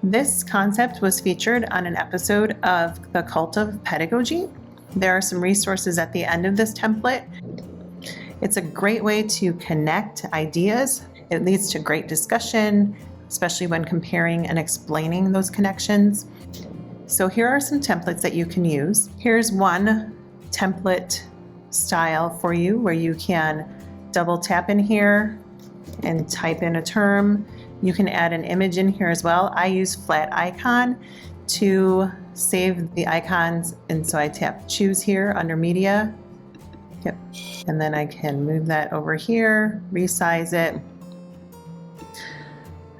This concept was featured on an episode of The Cult of Pedagogy. There are some resources at the end of this template. It's a great way to connect ideas. It leads to great discussion, especially when comparing and explaining those connections. So here are some templates that you can use. Here's one template style for you where you can double tap in here and type in a term. You can add an image in here as well. I use flat icon to save the icons, and so I tap choose here under media. Yep, and then I can move that over here, resize it.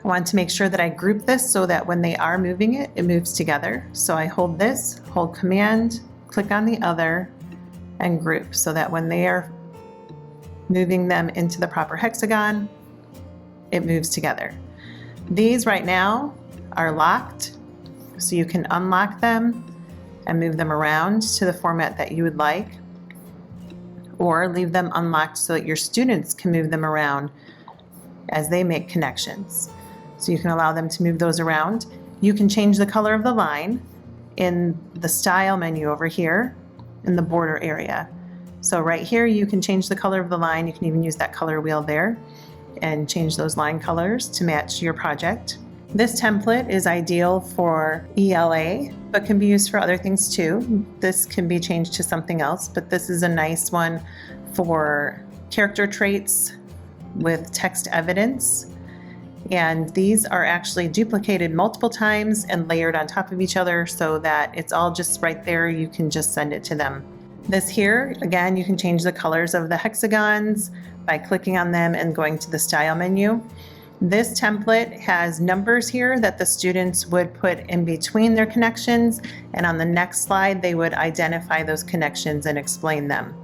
I want to make sure that I group this so that when they are moving it, it moves together. So I hold this, hold Command, click on the other, and group so that when they are moving them into the proper hexagon, it moves together. These right now are locked, so you can unlock them and move them around to the format that you would like, or leave them unlocked so that your students can move them around as they make connections. So you can allow them to move those around. You can change the color of the line in the style menu over here in the border area. So right here you can change the color of the line. You can even use that color wheel there and change those line colors to match your project. This template is ideal for ELA, but can be used for other things too. This can be changed to something else, but this is a nice one for character traits with text evidence. And these are actually duplicated multiple times and layered on top of each other so that it's all just right there. You can just send it to them. This here, again, you can change the colors of the hexagons by clicking on them and going to the style menu. This template has numbers here that the students would put in between their connections, and on the next slide they would identify those connections and explain them.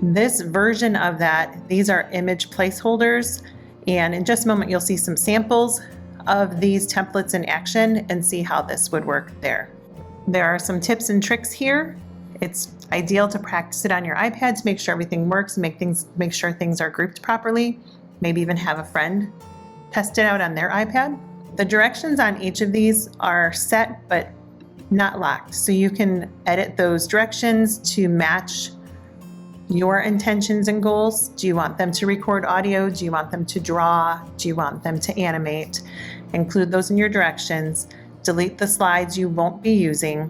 This version of that, these are image placeholders, and in just a moment you'll see some samples of these templates in action and see how this would work there. There are some tips and tricks here. It's ideal to practice it on your iPad to make sure everything works and make sure things are grouped properly. Maybe even have a friend test it out on their iPad. The directions on each of these are set but not locked, so you can edit those directions to match your intentions and goals. Do you want them to record audio? Do you want them to draw? Do you want them to animate? Include those in your directions. Delete the slides you won't be using,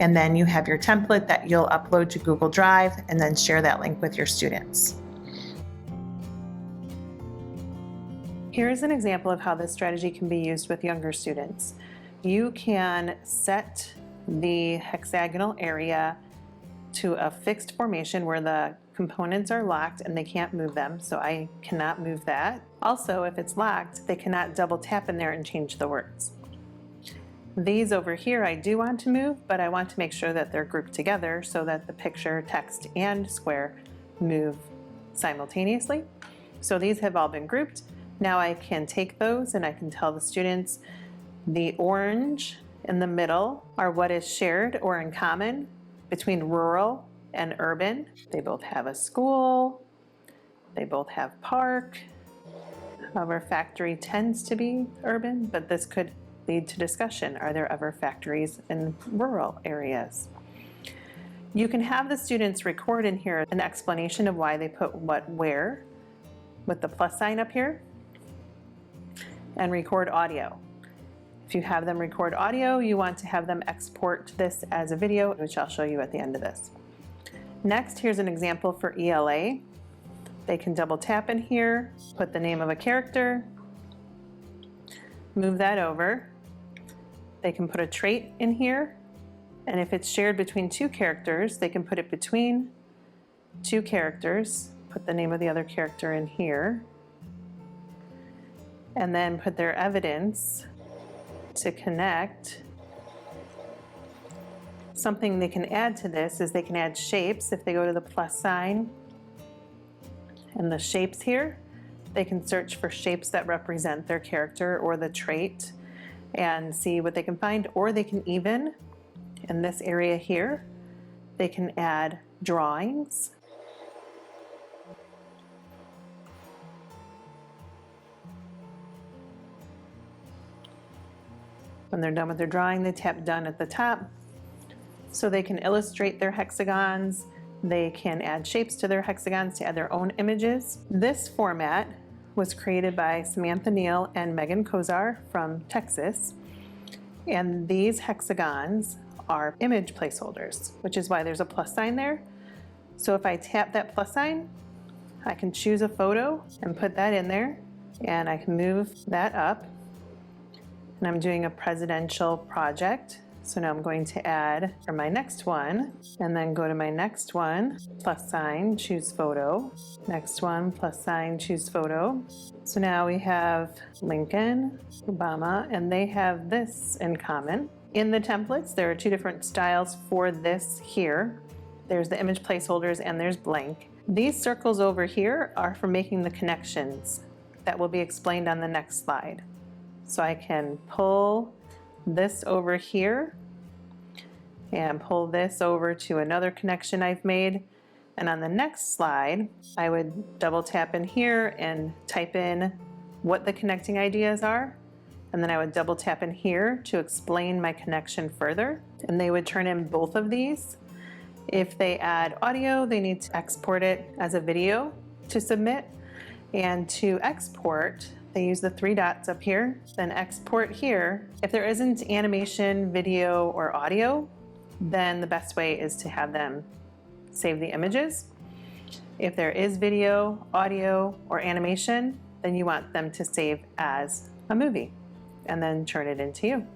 and then you have your template that you'll upload to Google Drive and then share that link with your students. Here's an example of how this strategy can be used with younger students. You can set the hexagonal area to a fixed formation where the components are locked and they can't move them, so I cannot move that. Also, if it's locked, they cannot double tap in there and change the words. These over here I do want to move, but I want to make sure that they're grouped together so that the picture, text, and square move simultaneously. So these have all been grouped. Now I can take those and I can tell the students the orange in the middle are what is shared or in common between rural and urban. They both have a school, they both have park. However, factory tends to be urban, but this could lead to discussion. Are there ever factories in rural areas? You can have the students record in here an explanation of why they put what where with the plus sign up here, and record audio. If you have them record audio, you want to have them export this as a video, which I'll show you at the end of this. Next, here's an example for ELA. They can double tap in here, put the name of a character, move that over. They can put a trait in here, and if it's shared between two characters, they can put it between two characters, put the name of the other character in here, and then put their evidence to connect. Something they can add to this is they can add shapes. If they go to the plus sign and the shapes here, they can search for shapes that represent their character or the trait and see what they can find, or they can even, in this area here, they can add drawings. When they're done with their drawing, they tap done at the top so they can illustrate their hexagons. They can add shapes to their hexagons to add their own images. This format was created by Samantha Neal and Megan Kozar from Texas. And these hexagons are image placeholders, which is why there's a plus sign there. So if I tap that plus sign, I can choose a photo and put that in there, and I can move that up. And I'm doing a presidential project. So now I'm going to add for my next one, and then go to my next one, plus sign, choose photo. Next one, plus sign, choose photo. So now we have Lincoln, Obama, and they have this in common. In the templates, there are two different styles for this here. There's the image placeholders and there's blank. These circles over here are for making the connections that will be explained on the next slide. So I can pull this over here and pull this over to another connection I've made. And on the next slide, I would double tap in here and type in what the connecting ideas are. And then I would double tap in here to explain my connection further. And they would turn in both of these. If they add audio, they need to export it as a video to submit. And to export, they use the three dots up here, then export here. If there isn't animation, video, or audio, then the best way is to have them save the images. If there is video, audio, or animation, then you want them to save as a movie and then turn it into you.